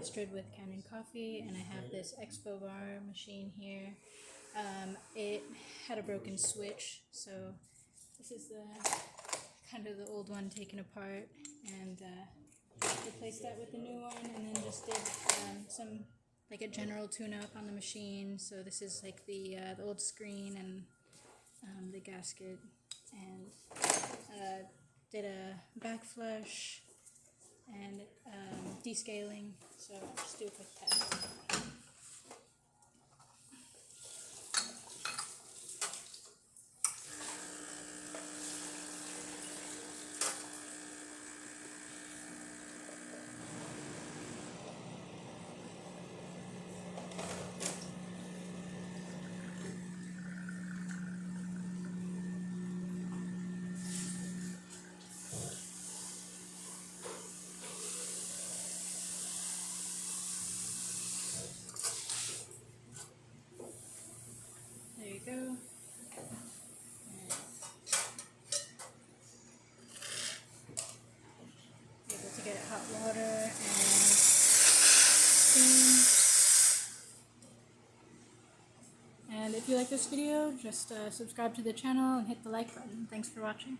mastered with Kanen coffee, and I have this Expobar machine here. It had a broken switch, so this is the kind of the old one taken apart, and replaced that with the new one, and then just did some like a general tune-up on the machine. So this is like the old screen and the gasket, and did a back flush and descaling. So I'll just do a quick test. There you go. And able to get hot water and steam. And if you like this video, just subscribe to the channel and hit the like button. Thanks for watching.